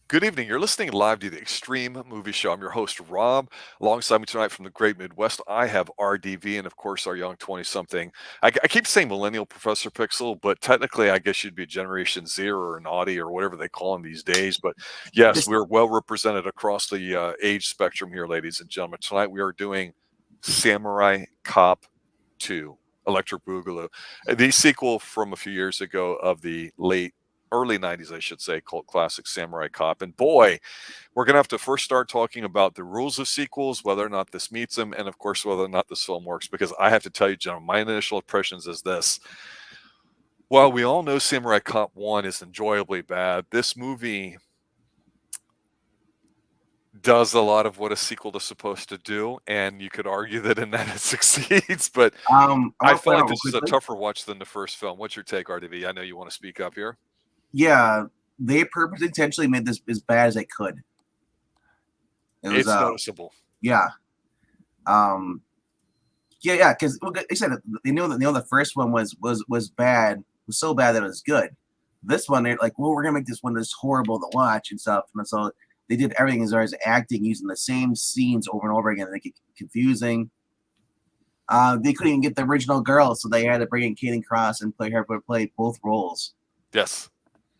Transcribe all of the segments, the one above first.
Good evening. You're listening live to the Extreme Movie Show. I'm your host, Rob. Alongside me tonight from the great Midwest, I have RDV and, of course, our young 20 something. I keep saying millennial Professor Pixel, but technically, I guess you'd be Generation Z or Naughty or whatever they call them these days. But yes, This we're well represented across the age spectrum here, ladies and gentlemen. Tonight, we are doing Samurai Cop 2, Electric Boogaloo, the sequel from a few years ago of the early 90s, I should say, cult classic Samurai Cop. And boy, we're going to have to first start talking about the rules of sequels, whether or not this meets them, and of course, whether or not this film works. Because I have to tell you, gentlemen, my initial impressions is this. While we all know Samurai Cop 1 is enjoyably bad, this movie does a lot of what a sequel is supposed to do, and you could argue that in that it succeeds, but I I want to felt point like out real this is a quickly. tougher watch than the first film. What's your take, RDV? I know you want to speak up here. Yeah, they purposely intentionally made this as bad as they could. It was It's noticeable. yeah. Um yeah, because like I said, they knew the first one was bad, was so bad that it was good. This one, they're like, well, we're gonna make this one this horrible to watch and stuff. And so they did everything as far as acting, using the same scenes over and over again, to make it confusing. They couldn't even get the original girl, so they had to bring in Kate Cross and play both roles. Yes.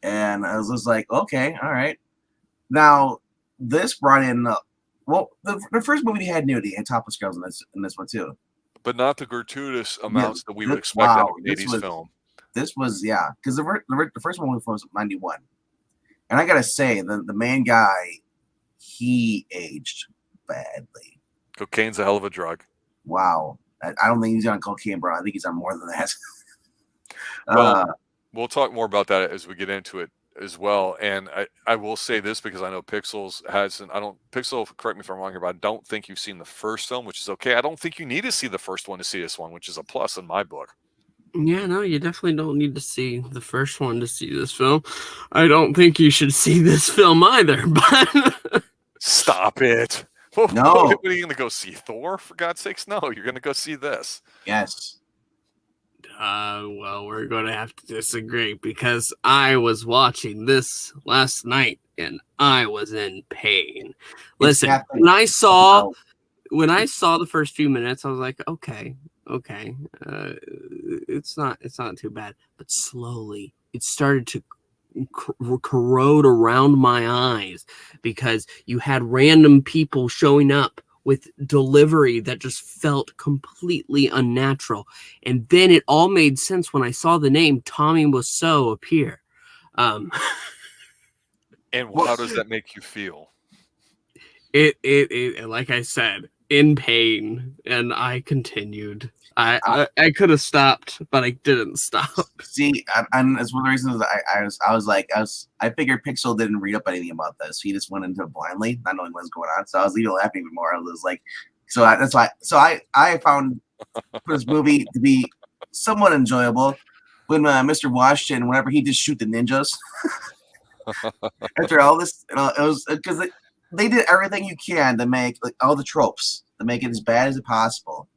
And I was just like, okay, all right. Now this brought in the first movie had nudity and topless girls in this one too. But not the gratuitous Yeah, amounts that we would expect out of an 80s film. This was yeah, because the first one was 91, and I gotta say the main guy, he aged badly. Cocaine's a hell of a drug. Wow, I don't think he's on cocaine, bro. I think he's on more than that. Well, we'll talk more about that as we get into it as well. And I will say this because I know Pixels hasn't. Pixel, correct me if I'm wrong here, but I don't think you've seen the first film, which is okay. I don't think you need to see the first one to see this one, which is a plus in my book. Yeah, no, you definitely don't need to see the first one to see this film. I don't think you should see this film either, but Stop it. No. What are you going to go see? Thor? For God's sakes, no. You're going to go see this. Yes. Well, we're going to have to disagree because I was watching this last night and I was in pain. Listen, when I saw the first few minutes, I was like, okay, it's not too bad. But slowly, it started to corrode around my eyes because you had random people showing up with delivery that just felt completely unnatural. And then it all made sense when I saw the name Tommy Wiseau appear. And how does that make you feel? It like I said, in pain, and I continued. I could have stopped, but I didn't stop. See, and that's one of the reasons I figured Pixel didn't read up anything about this. He just went into it blindly, not knowing what's going on. So I was even laughing even more. I was like, that's why. So I found this movie to be somewhat enjoyable when Mr. Washington, whenever he just shoot the ninjas. After all this, it was because they did everything you can to make like all the tropes to make it as bad as possible.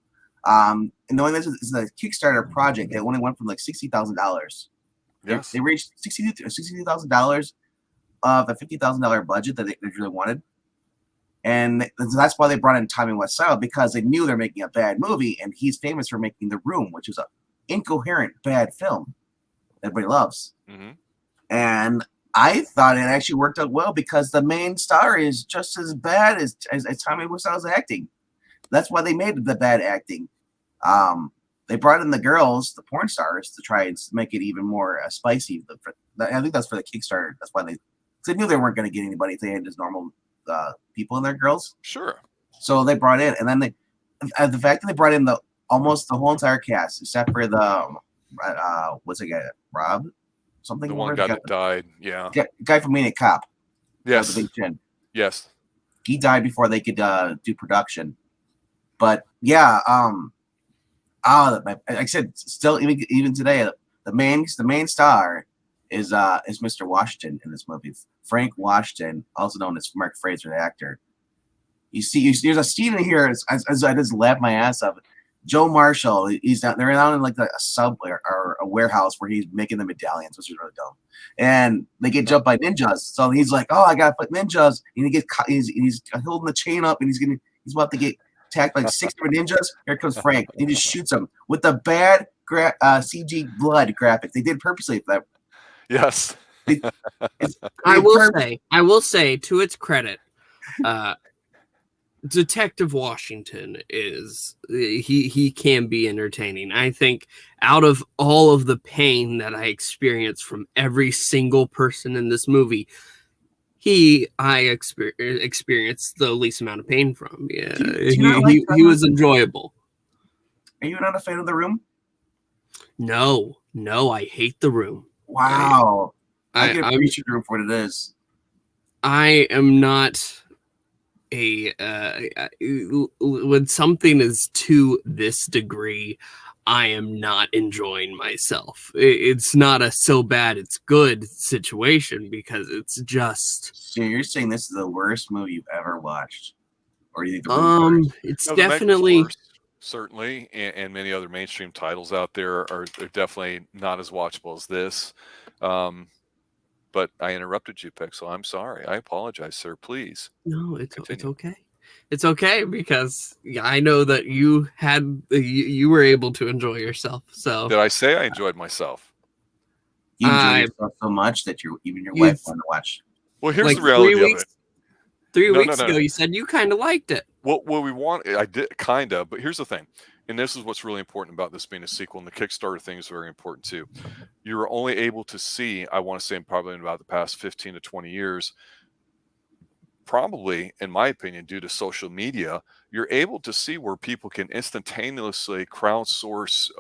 And knowing this is a Kickstarter project, it only went from like $60,000. Yes. They reached $62,000 of the $50,000 budget that they really wanted, and that's why they brought in Tommy Wiseau, because they knew they're making a bad movie, and he's famous for making The Room, which is an incoherent bad film everybody loves. Mm-hmm. And I thought it actually worked out well because the main star is just as bad as Tommy Wiseau's acting. That's why they made the bad acting. They brought in the girls, the porn stars, to try and make it even more spicy. I think that's for the Kickstarter. That's why they knew they weren't going to get anybody if they had just normal people in their girls. Sure. So they brought in, and then the fact that they brought in almost the whole entire cast except for the what's it guy, Rob? Something. The one guy that died. Yeah. Guy from Maniac Cop. Yes. The big chin. Yes. He died before they could do production. But yeah, like I said, still even today, the main star is Mr. Washington in this movie. Frank Washington, also known as Mark Fraser, the actor. You see, there's a scene in here as I just laughed my ass off. Joe Marshall, he's down. They're down in like a subway or a warehouse where he's making the medallions, which is really dumb. And they get jumped by ninjas. So he's like, "Oh, I gotta put ninjas." And he gets caught, he's holding the chain up, and he's about to get attacked by 6 different ninjas. Here comes Frank. And he just shoots him with the bad CG blood graphics. They did purposely for that. Yes. I will say, to its credit, Detective Washington is he can be entertaining. I think out of all of the pain that I experienced from every single person in this movie, I experienced the least amount of pain from. Yeah, he was enjoyable. Are you not a fan of The Room? No, I hate The Room. Wow, I can appreciate The Room for what it is. I am not when something is to this degree, I am not enjoying myself. It's not a so bad it's good situation, because it's just. So you're saying this is the worst movie you've ever watched, or you think the Room's it's definitely worse, certainly, and many other mainstream titles out there are definitely not as watchable as this. But I interrupted you, Pixel. I'm sorry. I apologize, sir. Please. No, it's okay. It's okay, because I know that you were able to enjoy yourself. So did I say I enjoyed myself? You enjoyed yourself so much that even your wife wanted to watch. Well, here's the reality of it. 3 weeks ago, you said you kind of liked it. Well, I did kind of, but here's the thing. And this is what's really important about this being a sequel, and the Kickstarter thing is very important too. You're only able to see, I want to say, probably in about the past 15 to 20 years, probably, in my opinion, due to social media, you're able to see where people can instantaneously crowdsource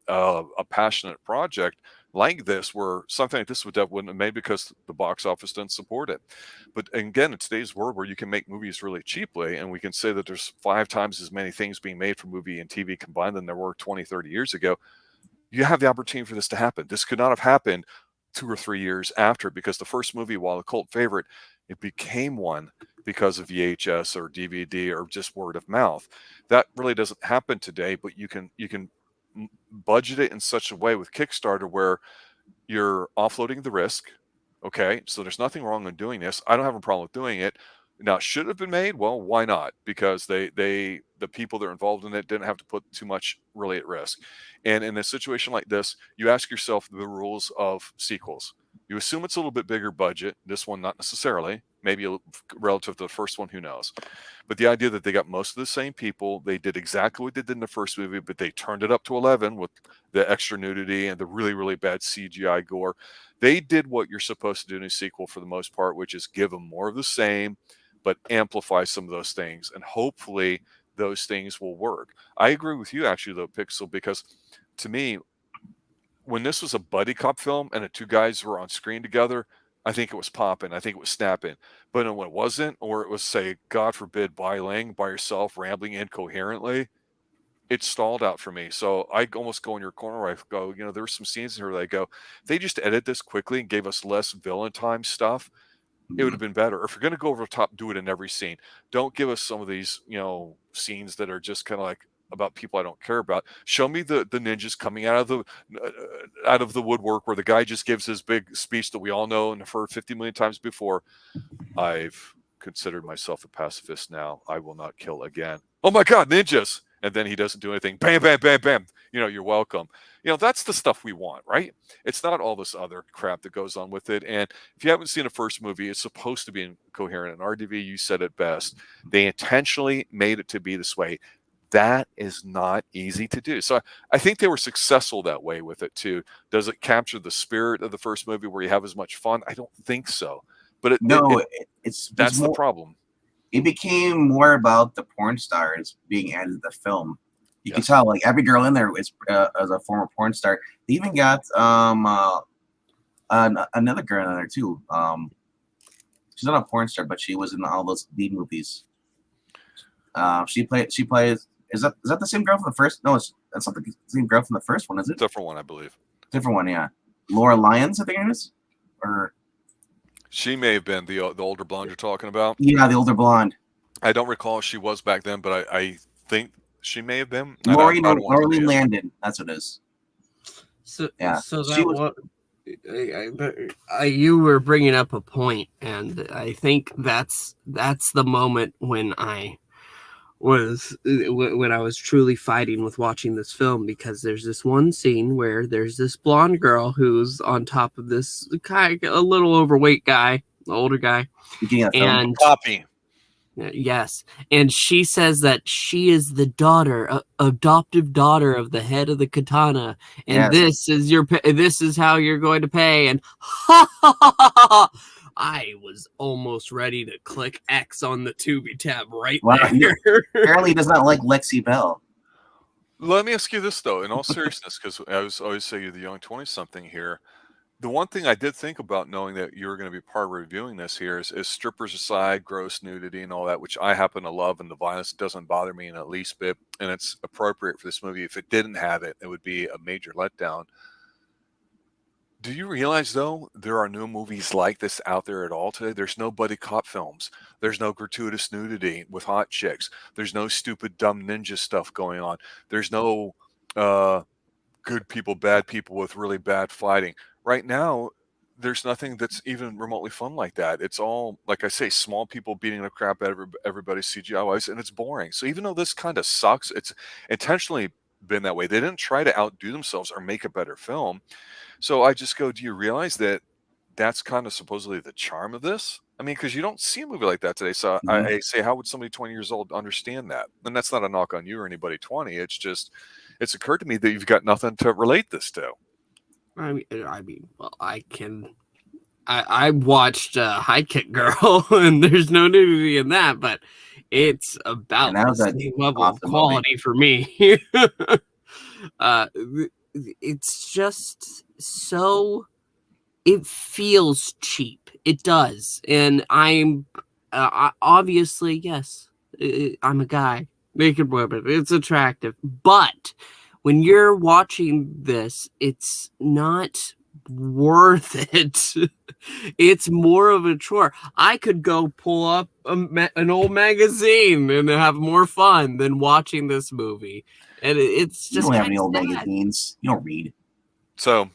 a passionate project like this, where something like this wouldn't have made because the box office doesn't support it. But again, in today's world where you can make movies really cheaply, and we can say that there's 5 times as many things being made for movie and TV combined than there were 20, 30 years ago, you have the opportunity for this to happen. This could not have happened 2 or 3 years after, because the first movie, while a cult favorite, it became one because of VHS or DVD or just word of mouth. That really doesn't happen today, but you can budget it in such a way with Kickstarter where you're offloading the risk. Okay, so there's nothing wrong in doing this. I don't have a problem with doing it. Now, should it have been made? Well, why not? Because the people that are involved in it didn't have to put too much really at risk. And in a situation like this, you ask yourself the rules of sequels. You assume it's a little bit bigger budget. This one, not necessarily. Maybe relative to the first one, who knows? But the idea that they got most of the same people, they did exactly what they did in the first movie, but they turned it up to 11 with the extra nudity and the really, really bad CGI gore. They did what you're supposed to do in a sequel for the most part, which is give them more of the same, but amplify some of those things. And hopefully those things will work. I agree with you, actually, though, Pixel, because to me, when this was a buddy cop film and the 2 guys were on screen together, I think it was popping. I think it was snapping. But when it wasn't, or it was, say, God forbid, Bai-Ling by yourself, rambling incoherently, it stalled out for me. So I almost go in your corner where I go, there were some scenes here where I go, if they just edit this quickly and gave us less villain time stuff, it would have been better. If you're going to go over the top, do it in every scene. Don't give us some of these, scenes that are just kind of like about people I don't care about. Show me the ninjas coming out of the woodwork where the guy just gives his big speech that we all know and have heard 50 million times before. I've considered myself a pacifist now. I will not kill again. Oh my God, ninjas! And then he doesn't do anything. Bam, bam, bam, bam. You're welcome. That's the stuff we want, right? It's not all this other crap that goes on with it. And if you haven't seen a first movie, it's supposed to be incoherent. And RDV, you said it best. They intentionally made it to be this way. That is not easy to do. So I think they were successful that way with it too. Does it capture the spirit of the first movie where you have as much fun? I don't think so. But that's the problem. It became more about the porn stars being added to the film. You can tell, like, every girl in there is as a former porn star. They even got another girl in there too. She's not a porn star, but she was in all those B movies. She plays. Is that the same girl from the first? No, that's not the same girl from the first one, is it? Different one, I believe. Different one, yeah. Laura Lyons, I think it is, or she may have been the older blonde you're talking about. Yeah, the older blonde. I don't recall if she was back then, but I think She may have been. Maureen I don't want to say it. Landon. That's what it is. So, Yeah. so She that was- what you were bringing up a point, and I think that's the moment when I was truly fighting with watching this film, because there's this one scene where there's this blonde girl who's on top of this guy, a little overweight guy, older guy, beginning of the film. and Poppy. yes, and she says that she is the adoptive daughter of the head of the katana, and Yes. this is how you're going to pay. And I was almost ready to click X on the Tubi tab right Wow, there. Apparently, he does not like Lexi Bell. Let me ask you this though, in all seriousness, because I always say you're the young 20-something here. The one thing I did think about, knowing that you were going to be part of reviewing this here, is strippers aside, gross nudity and all that, which I happen to love, and the violence doesn't bother me in the least bit, and it's appropriate for this movie. If it didn't have it, it would be a major letdown. Do you realize, though, there are no movies like this out there at all today? There's no buddy cop films. There's no gratuitous nudity with hot chicks. There's no stupid, dumb ninja stuff going on. There's no good people, bad people with really bad fighting. Right now, there's nothing that's even remotely fun like that. It's all, like I say, small people beating the crap out of everybody CGI-wise, and it's boring. So even though this kind of sucks, it's intentionally been that way. They didn't try to outdo themselves or make a better film. So I just go, do you realize that that's kind of supposedly the charm of this? I mean, because you don't see a movie like that today. So I say, how would somebody 20 years old understand that? And that's not a knock on you or anybody 20. It's just, it's occurred to me that you've got nothing to relate this to. I mean, well, I watched High Kick Girl, and there's no nudity in that, but it's about that was the a same level of awesome quality for me. It's just so, it feels cheap. It does, and I'm obviously, yes, I'm a guy, naked women. It's attractive, but when you're watching this, it's not worth it. It's more of a chore. I could go pull up an old magazine and have more fun than watching this movie. And it's just, you don't have any old sad. magazines. You don't read. So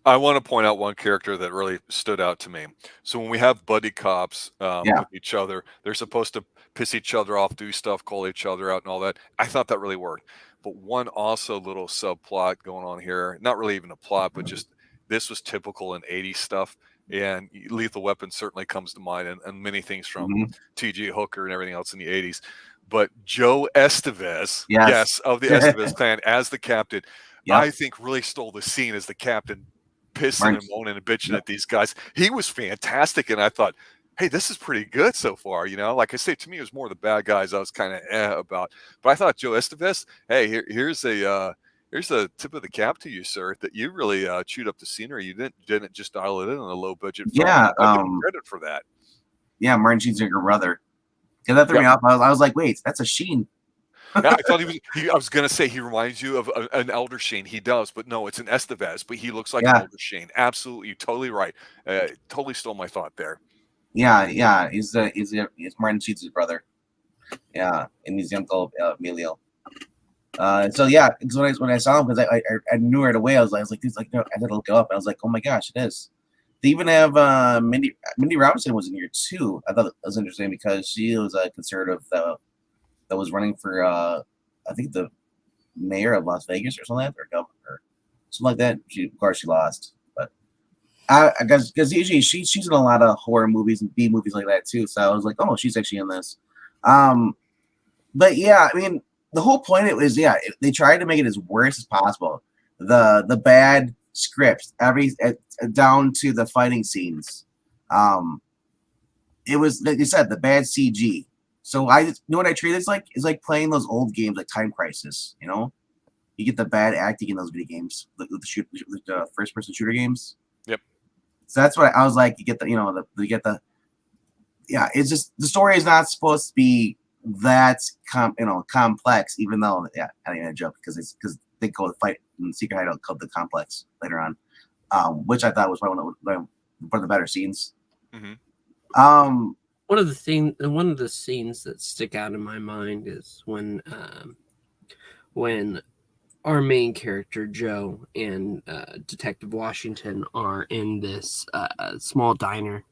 I want to point out one character that really stood out to me. So when we have buddy cops with each other, they're supposed to piss each other off, do stuff, call each other out and all that. I thought that really worked. But one also little subplot going on here, not really even a plot, but just this was typical in 80s stuff. And Lethal Weapon certainly comes to mind, and many things from T.J. Hooker and everything else in the 80s. But Joe Estevez, yes, of the Estevez clan as the captain, I think really stole the scene as the captain, pissing and moaning and bitching at these guys. He was fantastic, and I thought, hey, this is pretty good so far. You know, like I say, to me, it was more the bad guys I was kind of about. But I thought Joe Estevez, hey, here's a tip of the cap to you, sir, that you really chewed up the scenery. You didn't just dial it in on a low budget film. Yeah, I give him credit for that. Yeah, Martin Sheen's younger brother. Because that threw me off. I was like, wait, that's a Sheen. Yeah, I thought I was gonna say he reminds you of an elder Shane. He does, but no, it's an Estevez. But he looks like an elder Shane. Absolutely, you're totally right. Totally stole my thought there. Yeah. He's Martin Sheen's brother. Yeah, and he's Uncle Emilio. So yeah, when I saw him, because I knew right away, I was like, no, I had to look it up. I was like, oh my gosh, it is. They even have Mindy Robinson was in here too. I thought it was interesting because she was a conservative that was running for I think the mayor of Las Vegas or something like that, or governor, or something like that. Of course she lost, but I guess because usually she's in a lot of horror movies and B movies like that too. So I was like, oh, she's actually in this. But yeah, I mean, the whole point it was they tried to make it as worse as possible. The bad scripts, down to the fighting scenes. It was, like you said, the bad CG. So I just, you know what I treat it like? It's like playing those old games like Time Crisis. You know, you get the bad acting in those video games, the first person shooter games. Yep. So that's what I was like. You get it's just the story is not supposed to be that complex, even though I didn't even joke because they go to fight in the secret hideout called the Complex later on, which I thought was one of the better scenes. Mm-hmm. One of the scenes that stick out in my mind is when when our main character Joe and Detective Washington are in this small diner,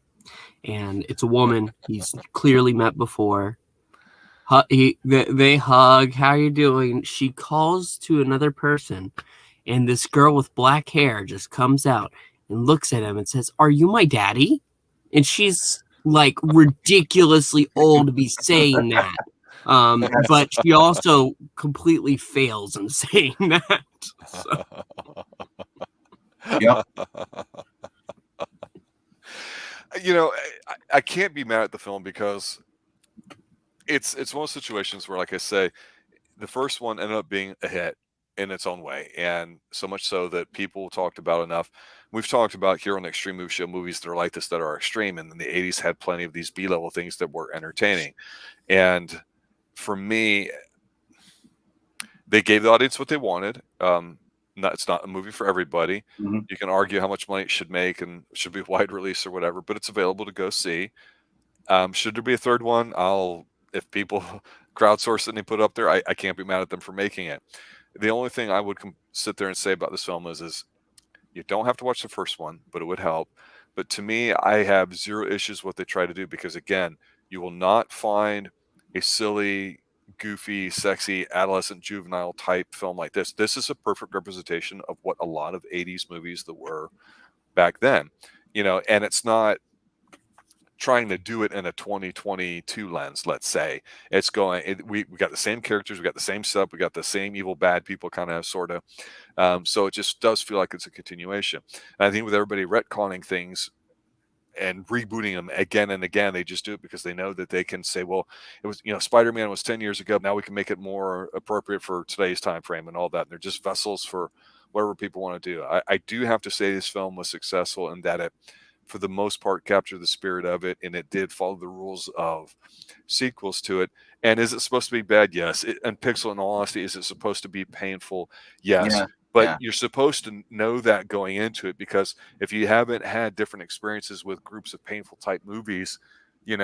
and it's a woman he's clearly met before. They hug. How you doing? She calls to another person, and this girl with black hair just comes out and looks at him and says, "Are you my daddy?" And she's like ridiculously old to be saying that. But she also completely fails in saying that. So. Yep. You know, I can't be mad at the film because it's one of those situations where, like I say, the first one ended up being a hit in its own way, and so much so that people talked about enough. We've talked about here on the Extreme Movie Show movies that are like this, that are extreme, and in the 80s had plenty of these B-level things that were entertaining. And for me, they gave the audience what they wanted. It's not a movie for everybody. Mm-hmm. You can argue how much money it should make and should be wide release or whatever, but it's available to go see. Should there be a third one? If people crowdsource it and they put it up there, I can't be mad at them for making it. The only thing I would sit there and say about this film is you don't have to watch the first one, but it would help. But to me, I have zero issues with what they try to do, because again, you will not find a silly, goofy, sexy, adolescent, juvenile type film like this. This is a perfect representation of what a lot of 80s movies that were back then, and it's not trying to do it in a 2022 lens. Let's say it's we got the same characters, we got the same stuff, we got the same evil bad people, kind of, sort of. So it just does feel like it's a continuation. And I think with everybody retconning things and rebooting them again and again, they just do it because they know that they can say, well, it was, Spider-Man was 10 years ago, now we can make it more appropriate for today's time frame and all that. And they're just vessels for whatever people want to do. I do have to say this film was successful in that it, for the most part, captured the spirit of it, and it did follow the rules of sequels to it. And is it supposed to be bad? Yes. And Pixel, in all honesty, is it supposed to be painful? Yes. Yeah. But you're supposed to know that going into it, because if you haven't had different experiences with groups of painful type movies, then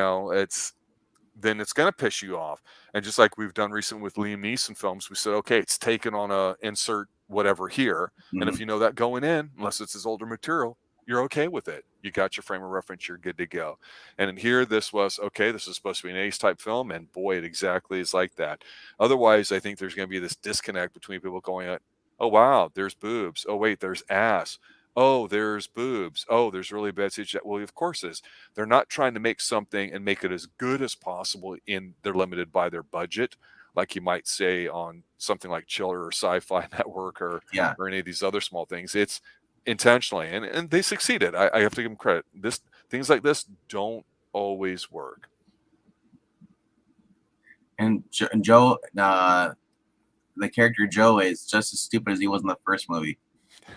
it's going to piss you off. And just like we've done recently with Liam Neeson films, we said, okay, it's taken on a insert whatever here. Mm-hmm. And if you know that going in, unless it's his older material, you're okay with it. You got your frame of reference, you're good to go. And in here, this was, okay, this is supposed to be an 80s type film, and boy, it exactly is like that. Otherwise, I think there's going to be this disconnect between people going, oh, wow, there's boobs. Oh, wait, there's ass. Oh, there's boobs. Oh, there's really bad CGI. Well, of course it is. They're not trying to make something and make it as good as possible. They're limited by their budget, like you might say on something like Chiller or Sci-Fi Network or any of these other small things. It's intentionally, and they succeeded. I have to give them credit. Things like this don't always work. And Joe, the character Joe is just as stupid as he was in the first movie.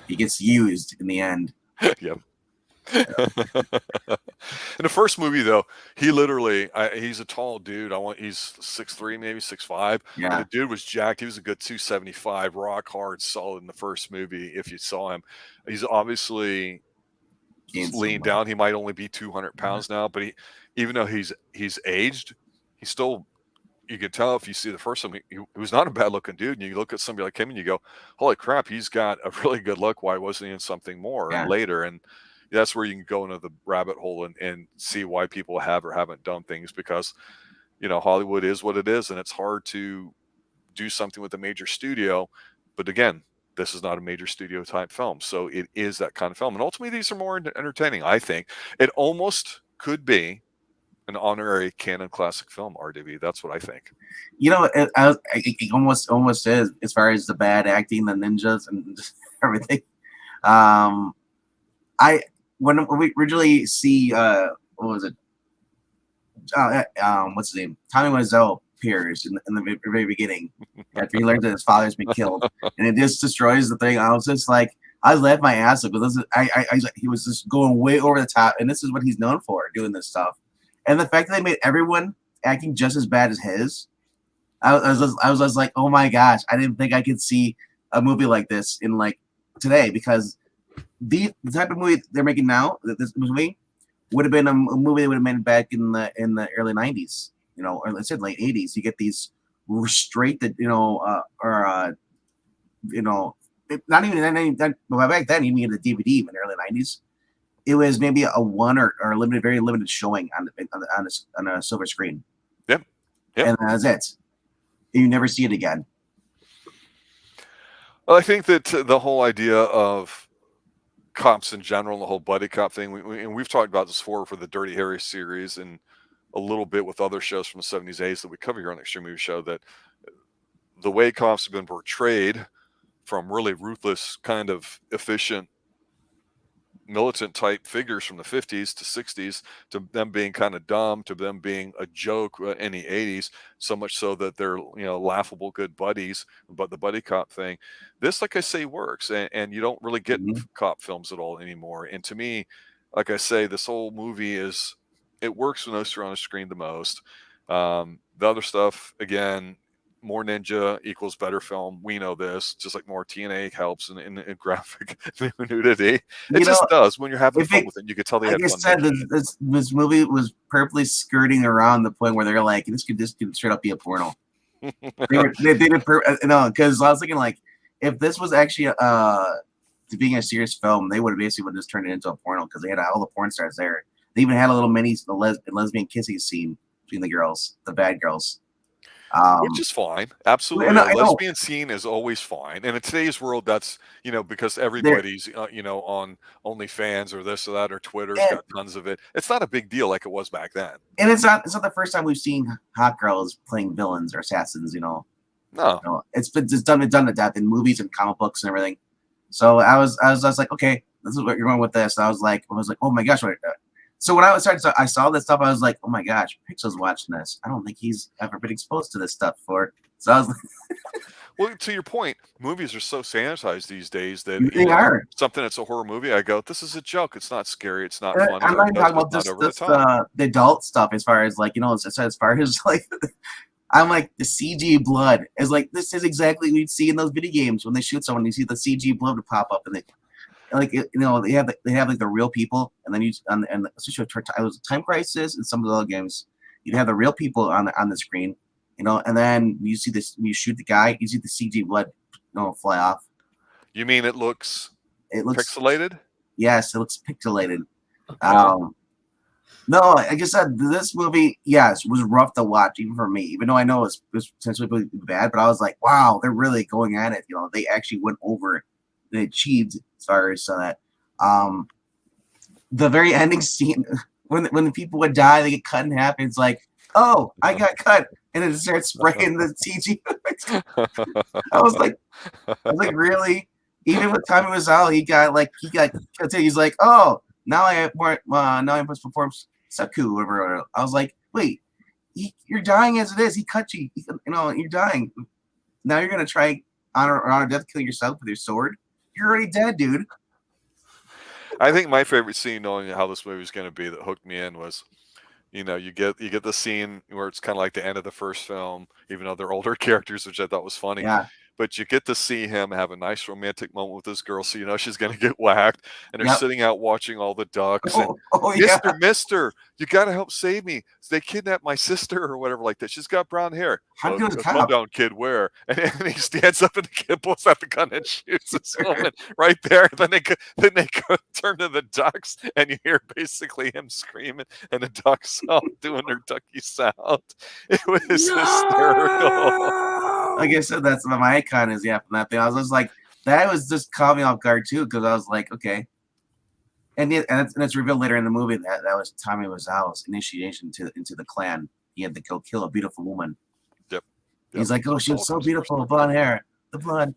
He gets used in the end. Yep. In the first movie, though, he literally, he's a tall dude. He's 6'3", maybe 6'5". Yeah. And the dude was jacked. He was a good 275, rock hard, solid in the first movie. If you saw him, he's obviously leaned down. He might only be 200 pounds now, but even though he's aged, he's still, you could tell if you see the first one, he was not a bad looking dude. And you look at somebody like him and you go, holy crap, he's got a really good look. Why wasn't he in something more later? And that's where you can go into the rabbit hole and see why people have or haven't done things, because, Hollywood is what it is, and it's hard to do something with a major studio. But again, this is not a major studio type film. So it is that kind of film. And ultimately, these are more entertaining, I think. It almost could be an honorary canon classic film, RDB. That's what I think. It almost is, as far as the bad acting, the ninjas, and just everything. When we originally see what was it? What's his name? Tommy Wiseau appears in the very beginning after he learns that his father's been killed, and it just destroys the thing. I was just like, I laughed my ass off, because he was just going way over the top, and this is what he's known for, doing this stuff. And the fact that they made everyone acting just as bad as his, I was just like, oh my gosh, I didn't think I could see a movie like this in like today, because the type of movie they're making now, this movie would have been a movie they would have made back in the early 90s, or let's say late 80s. You get these straight that not even that. Well, back then, even the DVD in the early '90s, it was maybe a one or limited, very limited showing on a silver screen. Yep. And that's it. You never see it again. Well, I think that the whole idea of cops in general, the whole buddy cop thing, and we've talked about this before for the Dirty Harry series and a little bit with other shows from the 70s, 80s that we cover here on the Extreme Movie Show, that the way cops have been portrayed from really ruthless, kind of efficient, militant type figures from the 50s to 60s to them being kind of dumb to them being a joke in the 80s, so much so that they're laughable good buddies. But the buddy cop thing, this, like I say, works, and you don't really get cop films at all anymore. And to me, like I say, this whole movie it works when those are on the screen the most. The other stuff, again, more ninja equals better film. We know this. Just like more TNA helps in graphic nudity. It just does. When you're having fun with it, you could tell they had fun. Like I said, this movie was purposely skirting around the point where they're like, this could straight up be a porno. they did it because I was thinking, like, if this was actually being a serious film, they would have basically just turned it into a porno because they had all the porn stars there. They even had a little mini lesbian kissing scene between the girls, the bad girls. Which is fine. Absolutely. A lesbian scene is always fine. And in today's world, that's, because everybody's, on OnlyFans or this or that, or Twitter's got tons of it. It's not a big deal like it was back then. And it's not the first time we've seen hot girls playing villains or assassins, No. It's done to death in movies and comic books and everything. So I was like, okay, this is what you're going with this. And I was like, oh my gosh, so when I saw this stuff, I was like, oh my gosh, Pixel's watching this. I don't think he's ever been exposed to this stuff before. So I was like, well, to your point, movies are so sanitized these days that something that's a horror movie, I go, this is a joke. It's not scary. It's not funny. I'm not even talking about the adult stuff as far as like, as far as like, I'm like, the CG blood is like, this is exactly what you'd see in those video games when they shoot someone. You see the CG blood pop up and they have like the real people, and then and especially it was Time Crisis and some of the other games, you'd have the real people on the screen, and then you see this, when you shoot the guy, you see the CG blood, fly off. You mean it looks pixelated? Yes, it looks pixelated. No, like I said, this movie, yes, was rough to watch, even for me. Even though I know it was potentially really bad, but I was like, wow, they're really going at it. They actually went over. They achieved as far as that. The very ending scene when the people would die, they get cut in half. It's like, oh, I got cut, and it starts spraying the CG. I was like, really? Even with Tommy Wiseau, he got he's like, oh, now I have more. Now I must perform Saku, whatever. I was like, wait, you're dying as it is. He cut you. You're dying. Now you're gonna try on death kill yourself with your sword. You're already dead, dude. I think my favorite scene, knowing how this movie was going to be, that hooked me in was, you get the scene where it's kind of like the end of the first film, even though they're older characters, which I thought was funny. Yeah. But you get to see him have a nice romantic moment with this girl, so she's going to get whacked, and they're sitting out watching all the ducks. Mister, you got to help save me. They kidnapped my sister or whatever like that. She's got brown hair. Calm down, kid. Where? And he stands up and the kid pulls out the gun and shoots this woman right there. Then they go turn to the ducks, and you hear basically him screaming, and the ducks all doing their ducky sound. It was hysterical. Like I said, that's my icon is from that thing. I was just like, that was just caught me off guard too, because I was like, okay. And it's revealed later in the movie that was Tommy Wiseau's initiation into the clan. He had to go kill a beautiful woman. Yep. He's like, oh, she was so beautiful, blonde hair, the blood.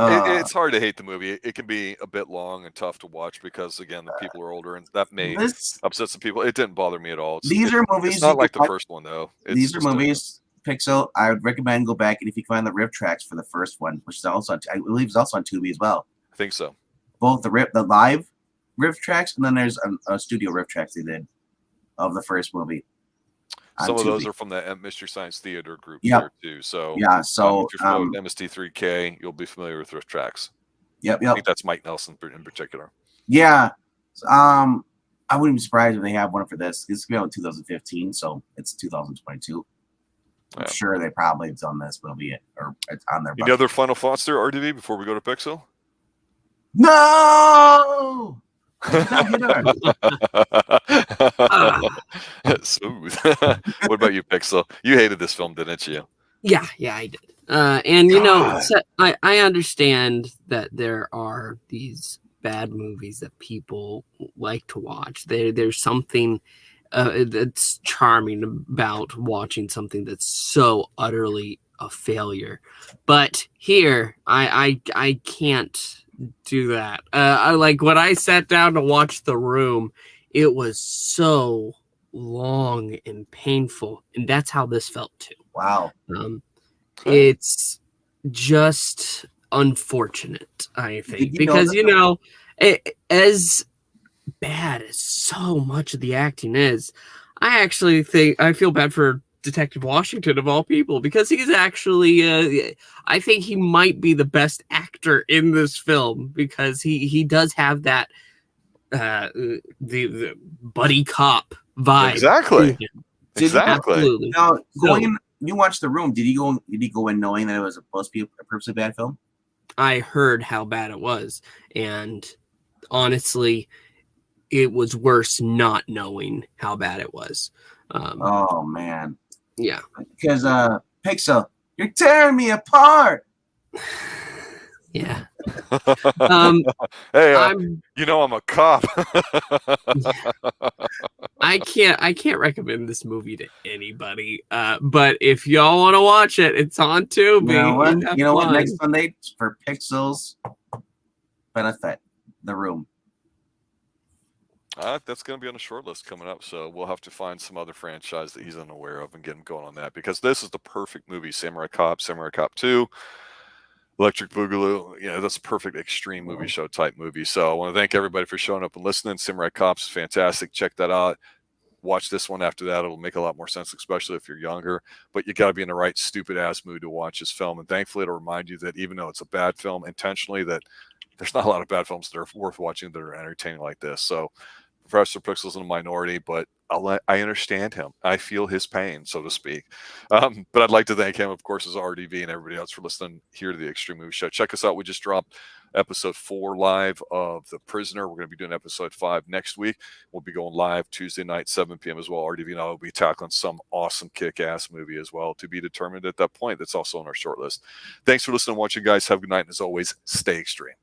It's hard to hate the movie. It can be a bit long and tough to watch because, again, the people are older, and that may upset some people. It didn't bother me at all. These are movies. It's not like the first one, though. These are movies, Pixel. I would recommend go back, and if you can find the riff tracks for the first one, which is also, I believe, is also on Tubi as well. I think so. Both the live riff tracks, and then there's a studio riff tracks they did of the first movie. Some of those are from the Mystery Science Theater group here too. So if you're familiar with MST3K, you'll be familiar with riff tracks. Yep. I think that's Mike Nelson in particular. Yeah. I wouldn't be surprised if they have one for this. This came out in 2015, so it's 2022. I'm sure they probably have done this, but it'll be it, or it's on their. Any other final thoughts there, RDV, before we go to Pixel? No. Smooth. What about you, Pixel? You hated this film, didn't you? Yeah, I did. And you know, so I understand that there are these bad movies that people like to watch. There's something that's charming about watching something that's so utterly a failure. But here, I can't do that. I like when I sat down to watch The Room, it was so long and painful, and that's how this felt too. Wow. It's just unfortunate, I think, because you know, as bad as so much of the acting is, I actually think I feel bad for Detective Washington of all people, because he's actually I think he might be the best actor in this film, because he does have that the buddy cop vibe. Exactly. Absolutely. Now, you watched The Room. Did he go in knowing that it was supposed to be a purposely bad film? I heard how bad it was, and honestly, it was worse not knowing how bad it was. Oh man. Yeah. Because Pixel, you're tearing me apart. Yeah. Hey, you know I'm a cop. I can't recommend this movie to anybody. But if y'all want to watch it, it's on Tubi. You know what? Next Sunday for Pixel's benefit, The Room. That's going to be on the short list coming up, so we'll have to find some other franchise that he's unaware of and get him going on that, because this is the perfect movie. Samurai Cop, Samurai Cop 2, Electric Boogaloo. You know, that's a perfect extreme movie show type movie. So I want to thank everybody for showing up and listening. Samurai Cop's fantastic. Check that out. Watch this one after that. It'll make a lot more sense, especially if you're younger. But you got to be in the right stupid-ass mood to watch this film. And thankfully, it'll remind you that even though it's a bad film intentionally, that there's not a lot of bad films that are worth watching that are entertaining like this. So Professor Pixel's in a minority, but I understand him. I feel his pain, so to speak. But I'd like to thank him, of course, as RDV and everybody else for listening here to the Extreme Movie Show. Check us out. We just dropped episode 4 live of The Prisoner. We're going to be doing episode 5 next week. We'll be going live Tuesday night, 7 p.m. as well. RDV and I will be tackling some awesome kick-ass movie as well, to be determined at that point. That's also on our short list. Thanks for listening and watching, guys. Have a good night. And as always, stay extreme.